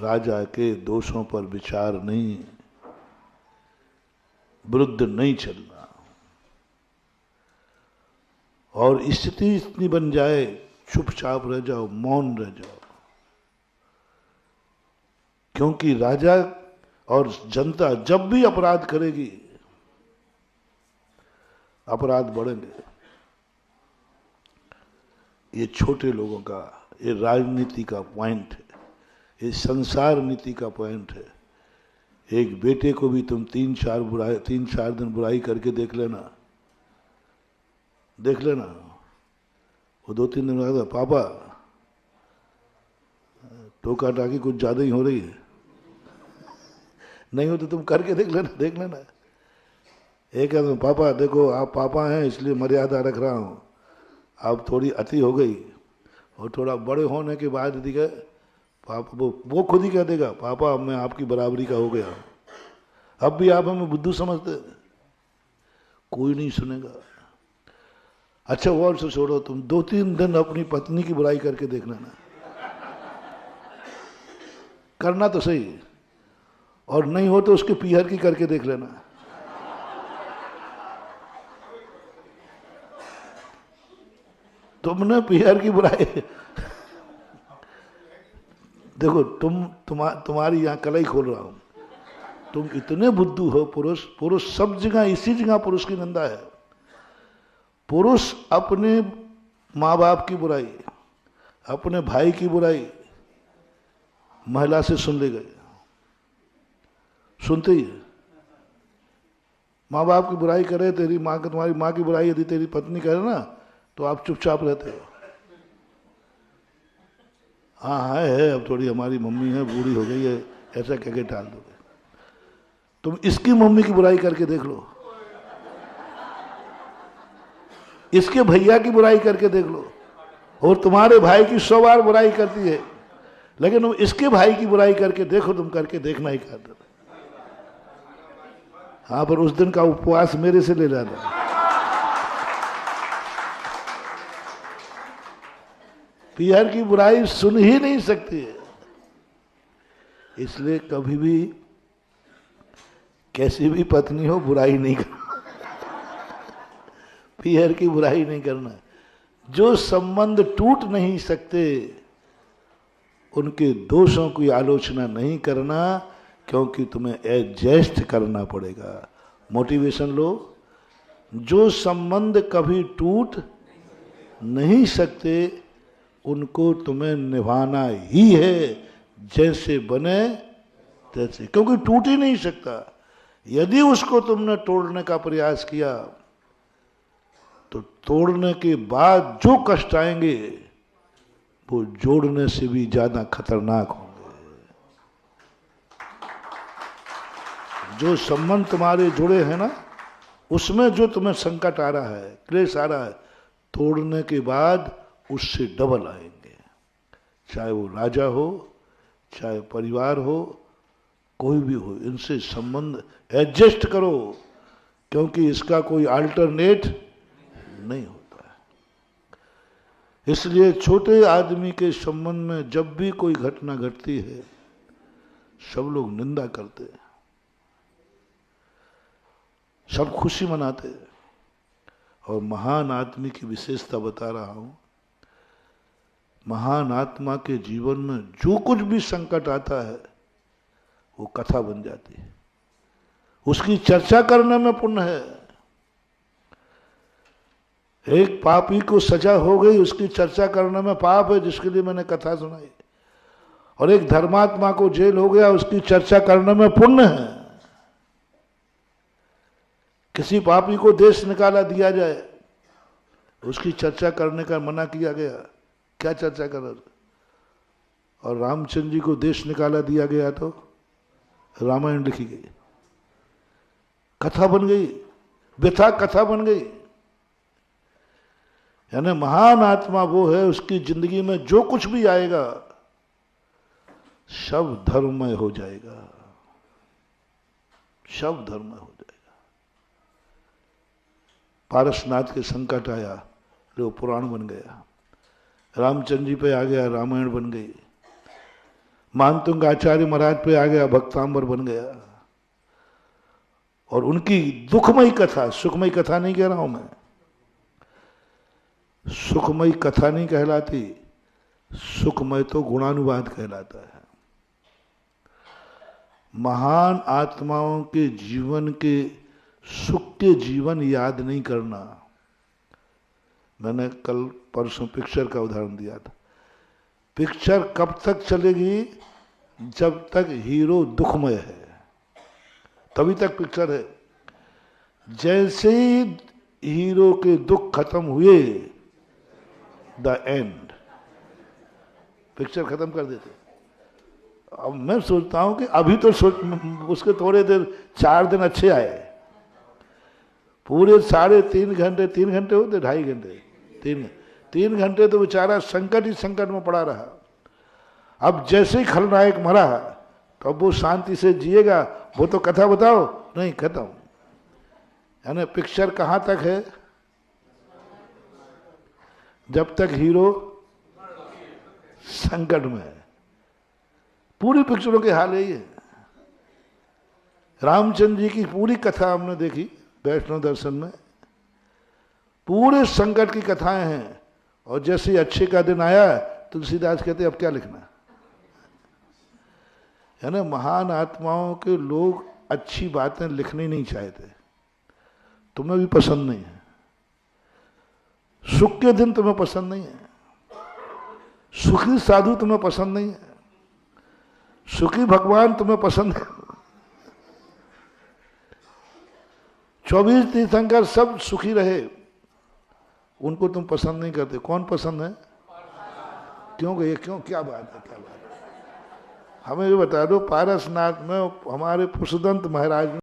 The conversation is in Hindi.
राजा के दोषों पर विचार नहीं, विरुद्ध नहीं चलना। और स्थिति इतनी बन जाए चुपचाप रह जाओ, मौन रह जाओ, क्योंकि राजा और जनता जब भी अपराध करेगी अपराध बढ़ेंगे। ये छोटे लोगों का, ये राजनीति का पॉइंट है, ये संसार नीति का पॉइंट है। एक बेटे को भी तुम 3-4 दिन बुराई करके देख लेना, वो 2-3 दिन बाद पापा टोका टाकी कुछ ज्यादा ही हो रही है, नहीं हो तो तुम करके देख लेना। एक है पापा देखो आप पापा हैं इसलिए मर्यादा रख रहा हूं, अब थोड़ी अति हो गई, और थोड़ा बड़े होने के बाद दिखे पापा वो खुद ही कह देगा पापा मैं आपकी बराबरी का हो गया। अब भी आप हमें बुद्धू समझते, कोई नहीं सुनेगा। अच्छा वो और से छोड़ो, तुम 2-3 दिन अपनी पत्नी की बुराई करके देख लेना, करना तो सही, और नहीं हो तो उसके पीहर की करके देख लेना। तुमने पीहर की बुराई देखो तुम्हारी यहां कलाई खोल रहा हूं, तुम इतने बुद्धू हो। पुरुष सब जगह, इसी जगह पुरुष की निंदा है। पुरुष अपने माँ बाप की बुराई, अपने भाई की बुराई महिला से सुन ले गए, सुनते ही माँ बाप की बुराई करे, तेरी माँ की, तुम्हारी माँ की बुराई यदि तेरी पत्नी करे ना तो आप चुपचाप रहते हो। हाँ है अब थोड़ी हमारी मम्मी है बूढ़ी हो गई है, ऐसा कह के टाल दोगे। तुम इसकी मम्मी की बुराई करके देख लो, इसके भैया की बुराई करके देख लो, और तुम्हारे भाई की 100 बार बुराई करती है, लेकिन तुम इसके भाई की बुराई करके देखो, तुम करके देखना ही कर। हाँ पर उस दिन का उपवास मेरे से ले लेना। पीहर की बुराई सुन ही नहीं सकती है, इसलिए कभी भी कैसी भी पत्नी हो बुराई नहीं करना, पीहर की बुराई नहीं करना। जो संबंध टूट नहीं सकते उनके दोषों की आलोचना नहीं करना, क्योंकि तुम्हें एडजस्ट करना पड़ेगा। मोटिवेशन लो, जो संबंध कभी टूट नहीं सकते उनको तुम्हें निभाना ही है, जैसे बने तैसे, क्योंकि टूट ही नहीं सकता। यदि उसको तुमने तोड़ने का प्रयास किया तो तोड़ने के बाद जो कष्ट आएंगे वो जोड़ने से भी ज्यादा खतरनाक होंगे। जो संबंध तुम्हारे जुड़े हैं ना, उसमें जो तुम्हें संकट आ रहा है, क्लेश आ रहा है, तोड़ने के बाद उससे डबल आएंगे। चाहे वो राजा हो, चाहे परिवार हो, कोई भी हो, इनसे संबंध एडजस्ट करो, क्योंकि इसका कोई अल्टरनेट नहीं होता है। इसलिए छोटे आदमी के संबंध में जब भी कोई घटना घटती है सब लोग निंदा करते हैं, सब खुशी मनाते हैं। और महान आदमी की विशेषता बता रहा हूं, महान आत्मा के जीवन में जो कुछ भी संकट आता है वो कथा बन जाती है, उसकी चर्चा करने में पुण्य है। एक पापी को सजा हो गई, उसकी चर्चा करने में पाप है, जिसके लिए मैंने कथा सुनाई। और एक धर्मात्मा को जेल हो गया, उसकी चर्चा करने में पुण्य है। किसी पापी को देश निकाला दिया जाए, उसकी चर्चा करने का मना किया गया, क्या चर्चा कर। और रामचंद्र जी को देश निकाला दिया गया तो रामायण लिखी गई, कथा बन गई, व्यथा कथा बन गई। यानी महान आत्मा वो है, उसकी जिंदगी में जो कुछ भी आएगा सब धर्ममय हो जाएगा, सब धर्ममय हो जाएगा। पारसनाथ के संकट आया, जो पुराण बन गया। रामचंद्र जी पे आ गया, रामायण बन गई। मानतुंग आचार्य महाराज पे आ गया, भक्तांबर बन गया। और उनकी दुखमयी कथा, सुखमयी कथा नहीं कह रहा हूं मैं, सुखमयी कथा नहीं कहलाती, सुखमय तो गुणानुवाद कहलाता है। महान आत्माओं के जीवन के सुख के जीवन याद नहीं करना। मैंने कल परसों पिक्चर का उदाहरण दिया था। पिक्चर कब तक चलेगी? जब तक हीरो दुखमय है, तभी तक पिक्चर है। जैसे ही हीरो के दुख खत्म हुए, द एंड, पिक्चर खत्म कर देते। अब मैं सोचता हूं कि अभी तो उसके थोड़े देर 4 दिन अच्छे आए, पूरे 3.5 घंटे, 3 घंटे होते, 2.5 घंटे, 3 घंटे तो बेचारा संकट ही संकट में पड़ा रहा। अब जैसे ही खलनायक मरा तो अब वो शांति से जिएगा, वो तो कथा बताओ, नहीं, खत्म। यानी पिक्चर कहां तक है? जब तक हीरो संकट में है। पूरी पिक्चरों के हाल यही है। रामचंद्र जी की पूरी कथा हमने देखी वैष्णव दर्शन में, पूरे संकट की कथाएं हैं। और जैसे ही अच्छे का दिन आया, तुलसीदास कहते अब क्या लिखना। है ना, महान आत्माओं के लोग अच्छी बातें लिखनी नहीं चाहते, तुम्हें भी पसंद नहीं है। सुख के दिन तुम्हें पसंद नहीं है, सुखी साधु तुम्हें पसंद नहीं है, सुखी भगवान तुम्हें पसंद है। 24 तीर्थंकर सब सुखी रहे, उनको तुम पसंद नहीं करते। कौन पसंद है? क्यों गए? क्यों? क्या बात है, क्या बात है? हमें ये बता दो, पारसनाथ में हमारे पुष्पदंत महाराज